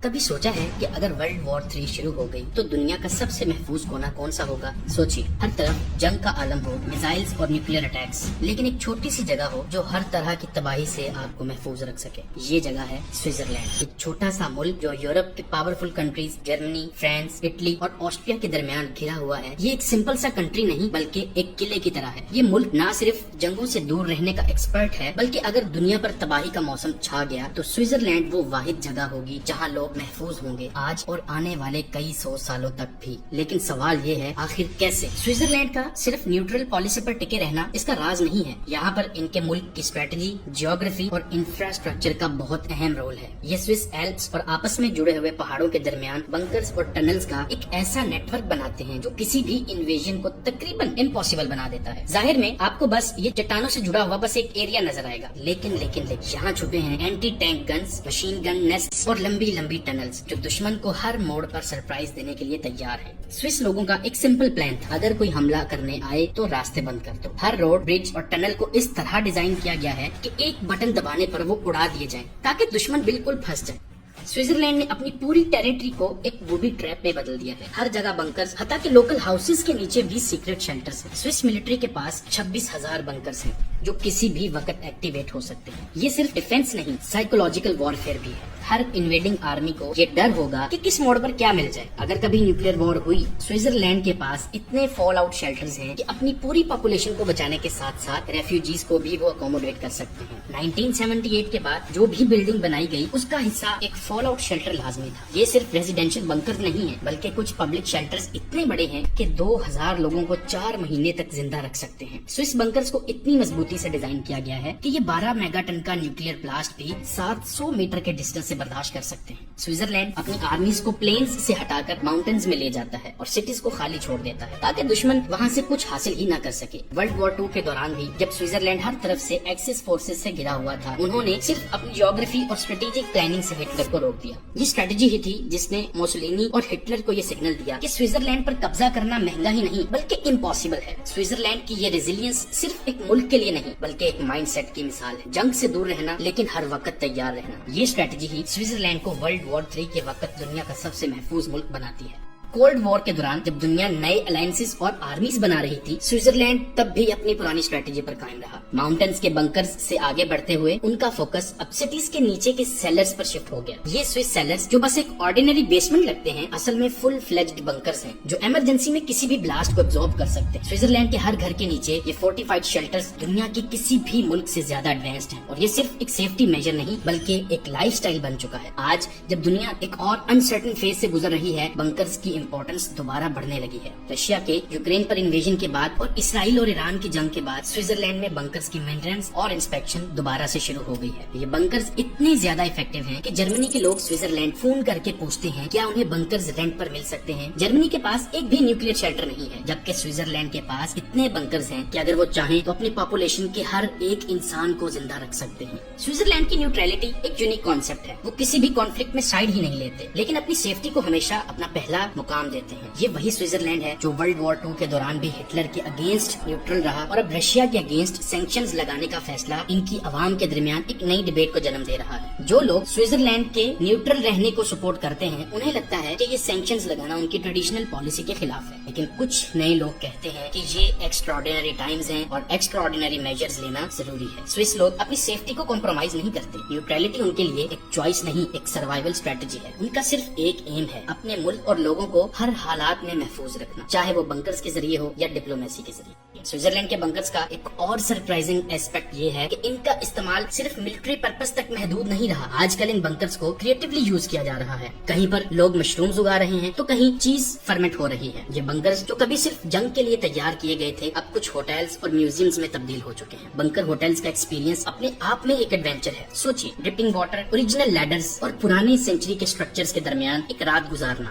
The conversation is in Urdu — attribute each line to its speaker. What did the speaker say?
Speaker 1: کبھی سوچا ہے کہ اگر ورلڈ وار 3 شروع ہو گئی تو دنیا کا سب سے محفوظ کونا کون سا ہوگا؟ سوچیے، ہر طرف جنگ کا عالم ہو، میزائلز اور نیوکلیئر اٹیکس، لیکن ایک چھوٹی سی جگہ ہو جو ہر طرح کی تباہی سے آپ کو محفوظ رکھ سکے۔ یہ جگہ ہے سوئٹزرلینڈ، ایک چھوٹا سا ملک جو یورپ کے powerful countries Germany, France, Italy اور آسٹریا کے درمیان گھرا ہوا ہے۔ یہ ایک سمپل سا کنٹری نہیں بلکہ ایک قلعے کی طرح ہے۔ یہ ملک نہ صرف جنگوں سے دور رہنے کا ایکسپرٹ ہے بلکہ اگر دنیا پر تباہی کا موسم چھا گیا تو سوئٹزرلینڈ وہ واحد جگہ ہوگی جہاں لوگ محفوظ ہوں گے، آج اور آنے والے کئی سو سالوں تک بھی۔ لیکن سوال یہ ہے، آخر کیسے؟ سوئٹزرلینڈ کا صرف نیوٹرل پالیسی پر ٹکے رہنا اس کا راز نہیں ہے۔ یہاں پر ان کے ملک کی اسٹریٹجی، جیوگرافی اور انفراسٹرکچر کا بہت اہم رول ہے۔ یہ سوئس ایلپس اور آپس میں جڑے ہوئے پہاڑوں کے درمیان بنکرز اور ٹنلز کا ایک ایسا نیٹ ورک بناتے ہیں جو کسی بھی انویژن کو تقریباً امپاسبل بنا دیتا ہے۔ ظاہر میں آپ کو بس یہ چٹانوں سے جڑا ہوا بس ایک ایریا نظر آئے گا، لیکن یہاں چھپے ہیں anti tank guns, machine gun nests اور لمبی لمبی ٹنلز جو دشمن کو ہر موڑ پر سرپرائز دینے کے لیے تیار ہیں۔ سوئس لوگوں کا ایک سمپل پلان تھا، اگر کوئی حملہ کرنے آئے تو راستے بند کر دو۔ ہر روڈ، برج اور ٹنل کو اس طرح ڈیزائن کیا گیا ہے کہ ایک بٹن دبانے پر وہ اڑا دیے جائیں تاکہ دشمن بالکل پھنس جائے۔ سوئٹزرلینڈ نے اپنی پوری ٹیریٹری کو ایک بوبی ٹریپ میں بدل دیا ہے۔ ہر جگہ بنکرز، حتیٰ کہ لوکل ہاؤسز کے نیچے بھی سیکرٹ شیلٹرز ہیں۔ سوئس ملٹری کے پاس 26,000 بنکرز ہیں جو کسی بھی وقت ایکٹیویٹ ہو سکتے ہیں۔ یہ صرف ڈیفنس نہیں، سائیکولوجیکل وارفیئر بھی ہے۔ ہر انویڈنگ آرمی کو یہ ڈر ہوگا کہ کس موڑ پر کیا مل جائے۔ اگر کبھی نیوکلیئر وار ہوئی، سوئٹزرلینڈ کے پاس اتنے فال آؤٹ شیلٹرز ہیں کہ اپنی پوری پاپولیشن کو بچانے کے ساتھ ساتھ ریفیوجیز کو بھی وہ اکوموڈیٹ کر سکتے ہیں۔ 1978 کے بعد جو بھی بلڈنگ بنائی گئی اس کا حصہ ایک فال آؤٹ شیلٹر لازمی تھا۔ یہ صرف ریزیڈینشل بنکر نہیں ہے بلکہ کچھ پبلک شیلٹرز اتنے بڑے ہیں کہ 2000 لوگوں کو 4 مہینے تک زندہ رکھ سکتے ہیں۔ سوئس بنکرز کو اتنی مضبوطی سے ڈیزائن کیا گیا ہے کہ یہ 12 میگا ٹن کا نیوکلیئر بلاسٹ بھی 700 میٹر کے ڈسٹینس سے برداشت کر سکتے ہیں۔ سوئٹزرلینڈ اپنی آرمیز کو پلینز سے ہٹا کر ماؤنٹنز میں لے جاتا ہے اور سٹیز کو خالی چھوڑ دیتا ہے تاکہ دشمن وہاں سے کچھ حاصل ہی نہ کر سکے۔ ورلڈ وار 2 کے دوران بھی جب سوئٹزرلینڈ ہر طرف سے ایکسس فورسز سے گھرا ہوا تھا، انہوں نے صرف اپنی جیوگرافی اور اسٹریٹجک پلاننگ سے ہٹلر کو روک دیا۔ یہ اسٹریٹجی ہی تھی جس نے موسولینی اور ہٹلر کو یہ سگنل دیا کہ سوئٹزرلینڈ پر قبضہ کرنا مہنگا ہی نہیں بلکہ امپاسبل ہے۔ سوئٹزرلینڈ کی یہ ریزیلینس صرف ایک ملک کے لیے نہیں بلکہ ایک مائنڈ سیٹ کی مثال ہے، جنگ سے دور رہنا لیکن ہر وقت تیار رہنا۔ یہ اسٹریٹجی ہی سوئٹزرلینڈ کو ورلڈ وار 3 کے وقت دنیا کا سب سے محفوظ ملک بناتی ہے۔ کولڈ وار کے دوران جب دنیا نئے الائنسز اور آرمیز بنا رہی تھی، سوئٹزرلینڈ تب بھی اپنی پرانی اسٹریٹجی پر قائم رہا۔ ماؤنٹنز کے بنکرز سے آگے بڑھتے ہوئے ان کا فوکس اب سٹیز کے نیچے کے سیلرز پر شفٹ ہو گیا۔ یہ سوئس سیلرز جو بس ایک آرڈینری بیسمنٹ لگتے ہیں، اصل میں فل فلیجڈ بنکرز ہیں جو ایمرجنسی میں کسی بھی بلاسٹ کو ابزارب کر سکتے ہیں۔ سوئٹزرلینڈ کے ہر گھر کے نیچے یہ فورٹیفائڈ شیلٹرز دنیا کے کسی بھی ملک سے زیادہ ایڈوانسڈ ہیں، اور یہ صرف ایک سیفٹی میجر نہیں بلکہ ایک لائف سٹائل بن چکا ہے۔ آج جب دنیا ایک اور انسرٹن فیز سے گزر رہی ہے، بنکرز کی امپورٹنس دوبارہ بڑھنے لگی ہے۔ رشیا کے یوکرین پر انویژن کے بعد اور اسرائیل اور ایران کی جنگ کے بعد سوئٹزرلینڈ میں بنکرز کی مینٹیننس اور انسپیکشن دوبارہ سے شروع ہو گئی ہے۔ یہ بنکرز اتنے زیادہ افیکٹو ہیں کہ جرمنی کے لوگ سوئٹزرلینڈ فون کر کے پوچھتے ہیں کیا انہیں بنکرز رینٹ پر مل سکتے ہیں۔ جرمنی کے پاس ایک بھی نیوکلیئر شیلٹر نہیں ہے، جبکہ سوئٹزرلینڈ کے پاس اتنے بنکرز ہیں کہ اگر وہ چاہیں تو اپنی پاپولیشن کے ہر ایک انسان کو زندہ رکھ سکتے ہیں۔ سوئٹزرلینڈ کی نیوٹرلٹی ایک یونیک کانسیپٹ ہے۔ وہ کسی بھی کانفلکٹ میں سائڈ ہی نہیں لیتے لیکن اپنی سیفٹی کو ہمیشہ اپنا پہلا مقام دیتے ہیں۔ یہ وہی سوئٹزرلینڈ ہے جو ورلڈ وار 2 کے دوران بھی ہٹلر کے اگینسٹ نیوٹرل رہا اور اب رشیا کے اگینسٹ سینکشنز لگانے کا فیصلہ ان کی عوام کے درمیان ایک نئی ڈیبیٹ کو جنم دے رہا ہے۔ جو لوگ سوئٹزرلینڈ کے نیوٹرل رہنے کو سپورٹ کرتے ہیں انہیں لگتا ہے کہ یہ سینکشنز لگانا ان کی ٹریڈیشنل پالیسی کے خلاف ہے، لیکن کچھ نئے لوگ کہتے ہیں کہ یہ ایکسٹراڈینری ٹائمز ہیں اور ایکسٹراڈینری میجرز لینا ضروری ہے۔ سوئس لوگ اپنی سیفٹی کو کمپرومائز نہیں کرتے۔ نیوٹرلٹی ان کے لیے ایک چوائس نہیں، ایک سروائیول اسٹریٹجی ہے۔ ان کا صرف ایک ایم ہے، اپنے ملک اور لوگوں کو ہر حالات میں محفوظ رکھنا، چاہے وہ بنکرز کے ذریعے ہو یا ڈپلومیسی کے ذریعے۔ سوئٹزرلینڈ کے بنکرز کا ایک اور سرپرائزنگ ایسپیکٹ یہ ہے کہ ان کا استعمال صرف ملٹری پرپز تک محدود نہیں رہا۔ آج کل ان بنکرز کو کریٹیولی یوز کیا جا رہا ہے۔ کہیں پر لوگ مشرومز اگا رہے ہیں تو کہیں چیز فرمنٹ ہو رہی ہے۔ یہ بنکرز جو کبھی صرف جنگ کے لیے تیار کیے گئے تھے اب کچھ ہوٹلز اور میوزیمز میں تبدیل ہو چکے ہیں۔ بنکر ہوٹلز کا ایکسپیرینس اپنے آپ میں ایک ایڈونچر ہے۔ سوچیے، ڈرپنگ واٹر، اوریجنل لیڈرز اور پرانے سینچری کے اسٹرکچرز کے درمیان ایک رات گزارنا،